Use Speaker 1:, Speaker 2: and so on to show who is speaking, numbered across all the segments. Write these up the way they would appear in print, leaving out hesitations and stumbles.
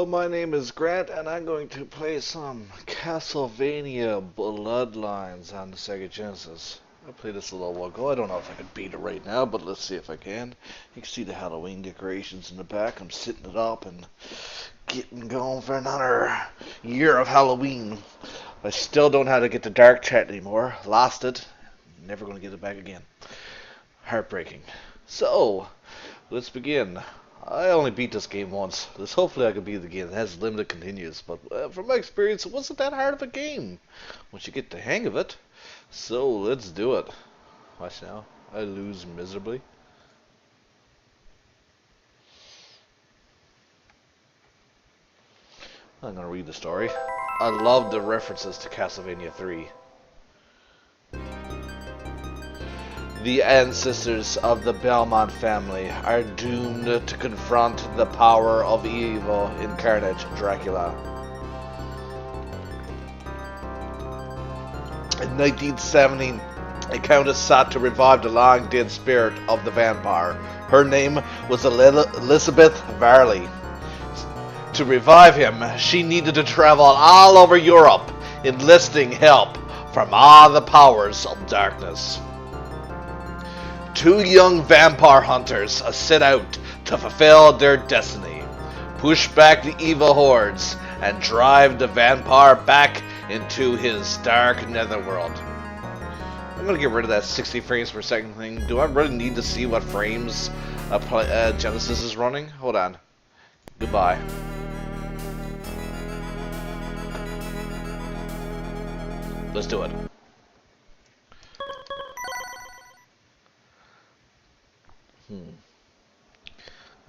Speaker 1: Hello, my name is Grant, and I'm going to play some Castlevania Bloodlines on the Sega Genesis. I played this a little while ago. I don't know if I can beat it right now, but let's see if I can. You can see the Halloween decorations in the back. I'm setting it up and getting going for another year of Halloween. I still don't know how to get the dark chat anymore. Lost it. Never going to get it back again. Heartbreaking. So, let's begin. I only beat this game once. Hopefully I can beat it again. It has limited continues, but from my experience, it wasn't that hard of a game once you get the hang of it. So let's do it. Watch now. I lose miserably. I'm gonna read the story. I love the references to Castlevania 3. The ancestors of the Belmont family are doomed to confront the power of evil incarnate, Dracula. In 1970, a countess sought to revive the long-dead spirit of the vampire. Her name was Elizabeth Varley. To revive him, she needed to travel all over Europe, enlisting help from all the powers of darkness. Two young vampire hunters set out to fulfill their destiny, push back the evil hordes, and drive the vampire back into his dark netherworld. I'm gonna get rid of that 60 frames per second thing. Do I really need to see what frames Genesis is running? Hold on. Goodbye. Let's do it.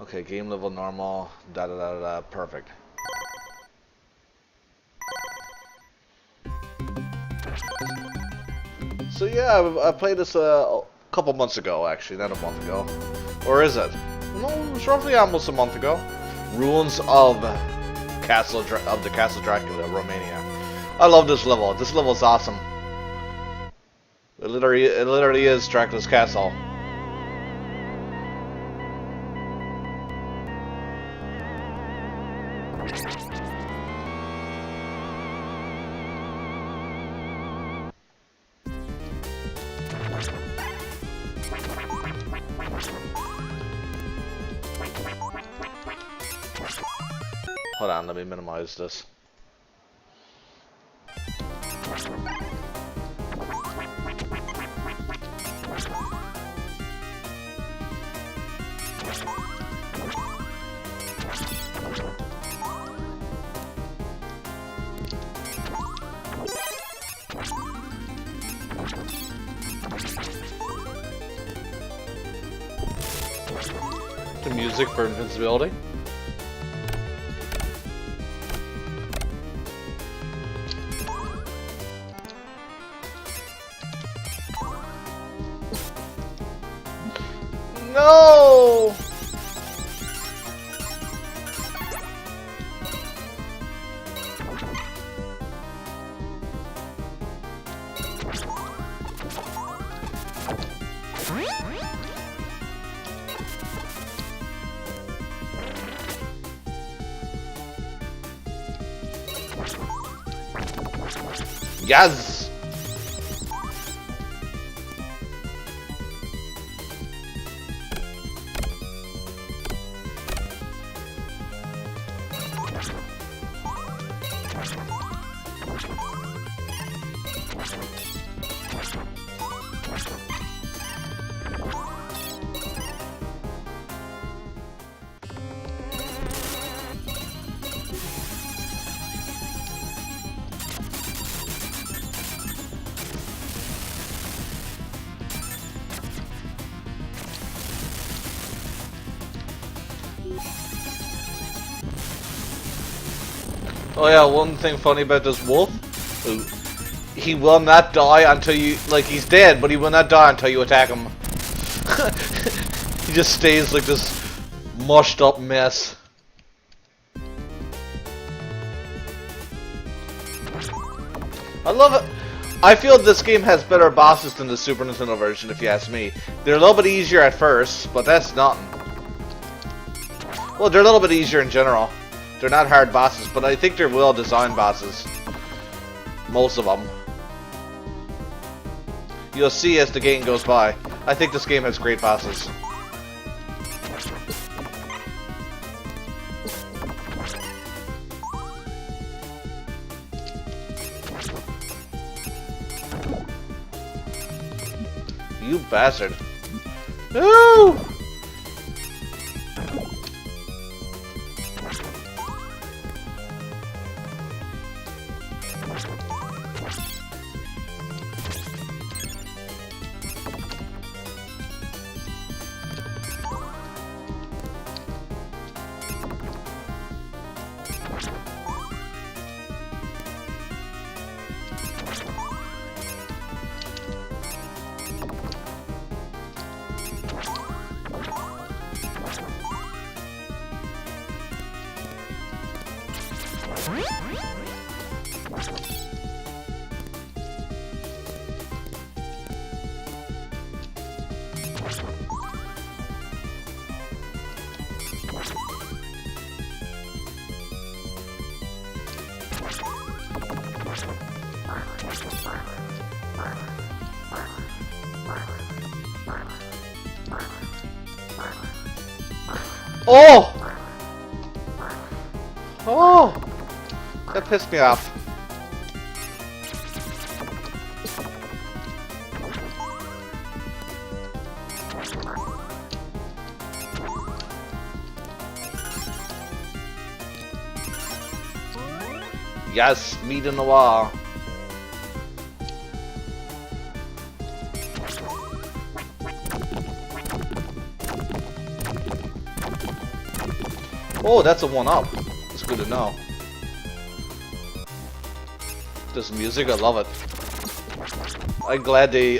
Speaker 1: Okay, game level normal, perfect. So yeah, I played this a couple months ago, actually, not a month ago. Or is it? No, it was roughly almost a month ago. Ruins of the Castle Dracula, Romania. I love this level. This level is awesome. It literally is Dracula's castle. Hold on, let me minimize this. The music for invincibility. No! Yes! Oh yeah, one thing funny about this wolf, he will not die until you, like, he's dead, but he will not die until you attack him. He just stays like this mushed up mess. I love it. I feel this game has better bosses than the Super Nintendo version, if you ask me. They're a little bit easier at first, but that's nothing. Well, they're a little bit easier in general. They're not hard bosses, but I think they're well-designed bosses. Most of them. You'll see as the game goes by. I think this game has great bosses. You bastard. No! Oh! Oh! That pissed me off. Yes, meat in the wall. Oh, that's a one-up. It's good to know. This music, I love it. I'm glad they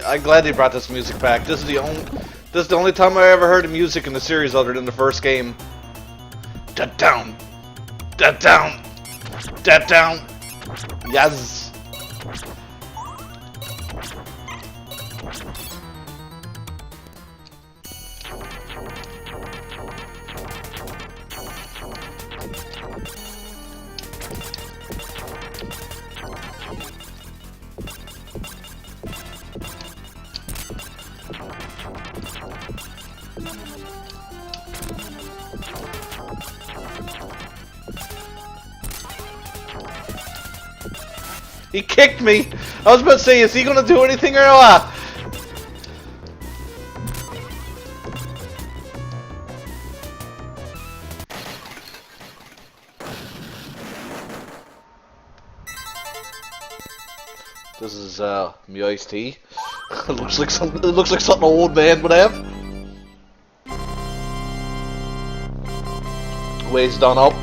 Speaker 1: brought this music back. This is the only time I ever heard of music in the series other than the first game. That down. That down. That down. Yes. He kicked me! I was about to say, is he gonna do anything or what? This is me iced tea. It looks like something an old man would have. Ways done up.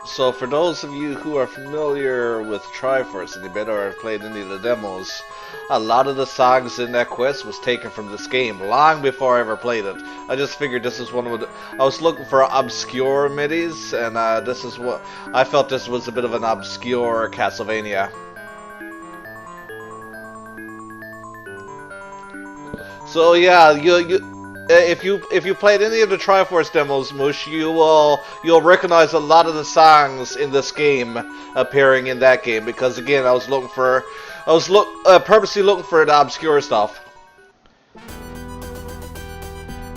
Speaker 1: So for those of you who are familiar with Triforce and you better have played any of the demos, a lot of the songs in that quest was taken from this game long before I ever played it. I just figured this is one of the... I was looking for obscure midis, and this is what... I felt this was a bit of an obscure Castlevania. So yeah, if you played any of the Triforce demos, Mush, you'll recognize a lot of the songs in this game appearing in that game, because again, I was purposely looking for the obscure stuff.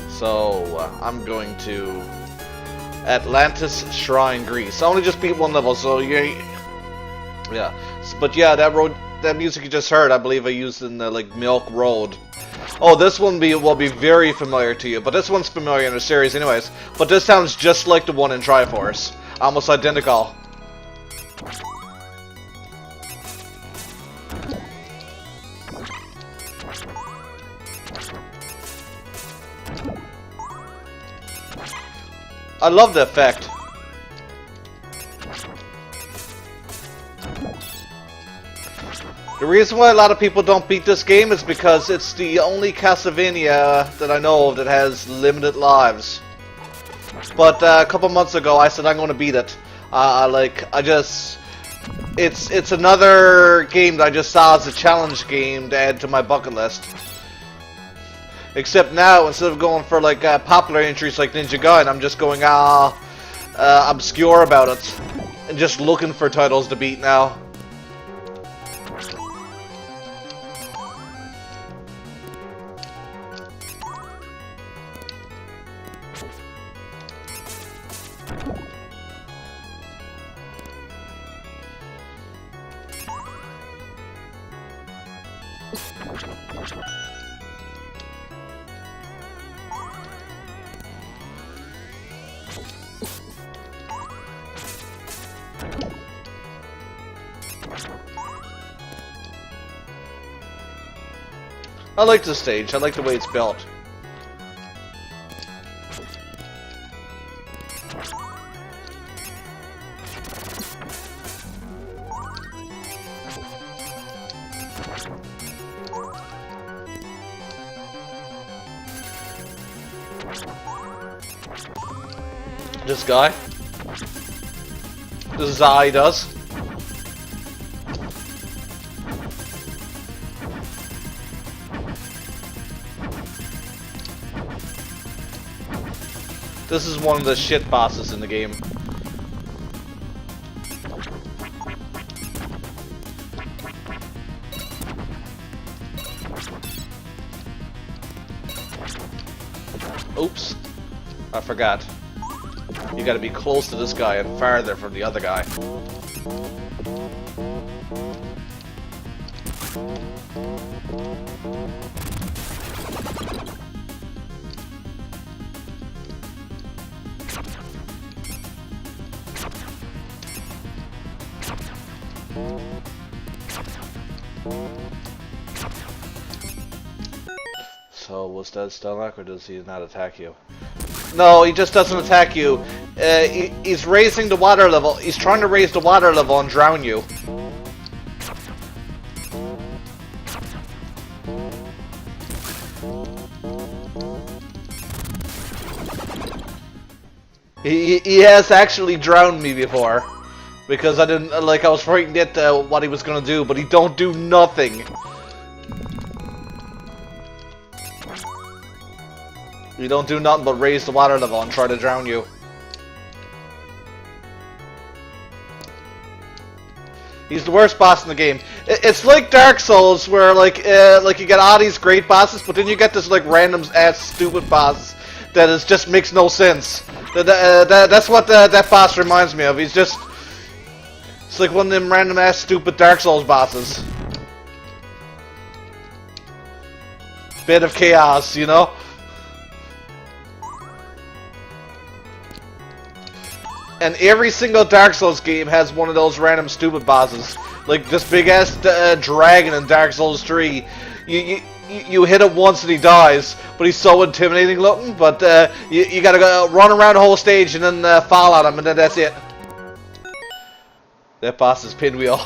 Speaker 1: So I'm going to Atlantis Shrine, Greece. I only just beat one level, so yeah. But yeah, that music you just heard, I believe I used in the Milk Road. Oh, this one will be very familiar to you, but this one's familiar in the series anyways. But this sounds just like the one in Triforce. Almost identical. I love the effect. The reason why a lot of people don't beat this game is because it's the only Castlevania that I know of that has limited lives. But a couple months ago, I said I'm going to beat it. It's another game that I just saw as a challenge game to add to my bucket list. Except now, instead of going for like popular entries like Ninja Gaiden, I'm just going obscure about it and just looking for titles to beat now. I like this stage. I like the way it's built. This guy. This is how he does. This is one of the shit bosses in the game. Oops. I forgot. You gotta be close to this guy and farther from the other guy. So, was that stomach, or does he not attack you? No, he just doesn't attack you. He's raising the water level. He's trying to raise the water level and drown you. He has actually drowned me before. Because I didn't, like, I was frightened at what he was gonna do, but he don't do nothing. You don't do nothing but raise the water level and try to drown you. He's the worst boss in the game. It's like Dark Souls, where like you get all these great bosses, but then you get this like random ass stupid boss that is just makes no sense. That's what that boss reminds me of. He's just, it's like one of them random ass stupid Dark Souls bosses. Bit of chaos, you know. And every single Dark Souls game has one of those random stupid bosses. Like this big ass dragon in Dark Souls 3. You hit him once and he dies, but he's so intimidating looking. But you gotta go run around the whole stage and then fall on him, and then that's it. That boss is Pinwheel.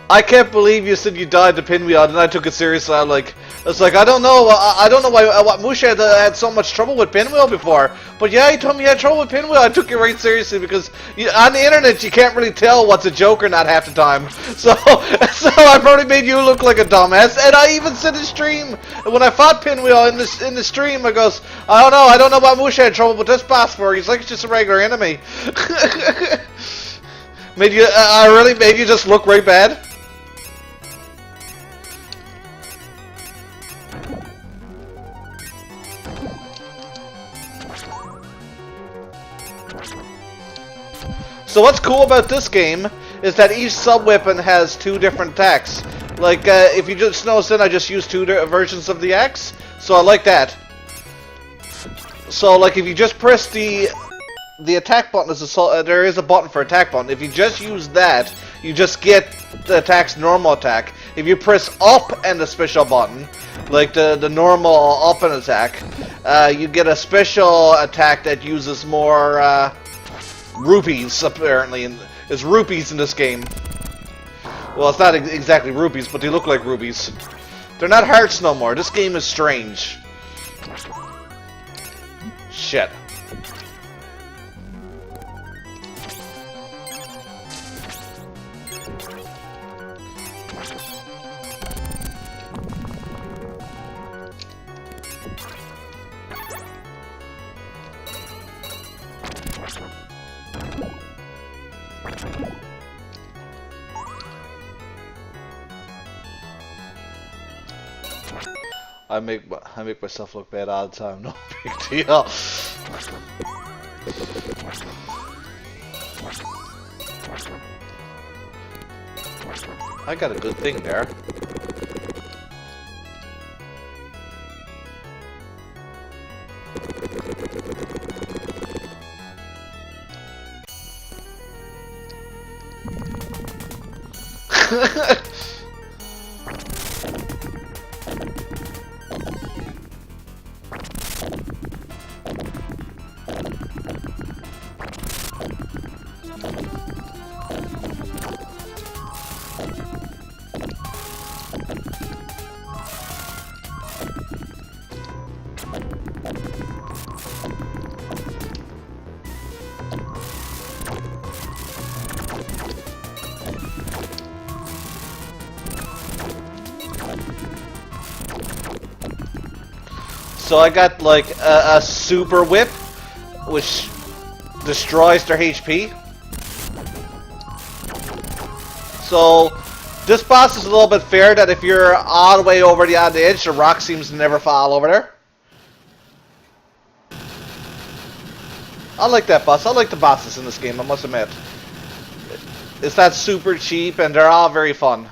Speaker 1: I can't believe you said you died to Pinwheel, and I took it seriously. I don't know why Musha had so much trouble with Pinwheel before. But yeah, he told me he had trouble with Pinwheel. I took it right seriously because on the internet you can't really tell what's a joke or not half the time. So I probably made you look like a dumbass. And I even said in stream, when I fought Pinwheel in the stream, I goes, I don't know why Musha had trouble with this boss for. He's like, it's just a regular enemy. I really made you just look right bad. So what's cool about this game is that each sub-weapon has two different attacks. Like, if you just notice that I just used two versions of the axe, so I like that. So, like, if you just press the attack button, there is a button for attack button. If you just use that, you just get the attack's normal attack. If you press up and the special button, like the normal up and attack, you get a special attack that uses more, rupees, apparently, and there's rupees in this game. Well, it's not exactly rupees, but they look like rupees. They're not hearts no more. This game is strange. Shit. I make myself look bad all the time. No big deal. I got a good thing there. So I got like a super whip, which destroys their HP. So this boss is a little bit fair that if you're all the way over on the edge, the rock seems to never fall over there. I like that boss. I like the bosses in this game, I must admit. It's not super cheap and they're all very fun.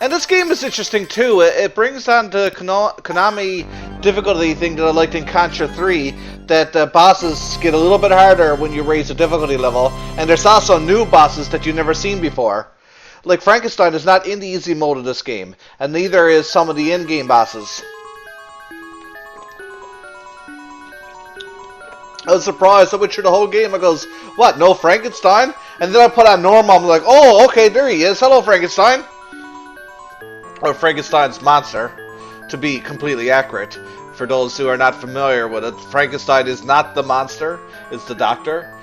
Speaker 1: And this game is interesting too. It brings on the Konami difficulty thing that I liked in Contra 3, that the bosses get a little bit harder when you raise the difficulty level, and there's also new bosses that you've never seen before. Like Frankenstein is not in the easy mode of this game, and neither is some of the in-game bosses. I was surprised. I went through the whole game. I goes, what, no Frankenstein? And then I put on normal. I'm like, oh, okay, there he is. Hello, Frankenstein. Or Frankenstein's monster, to be completely accurate. For those who are not familiar with it, Frankenstein is not the monster, it's the doctor.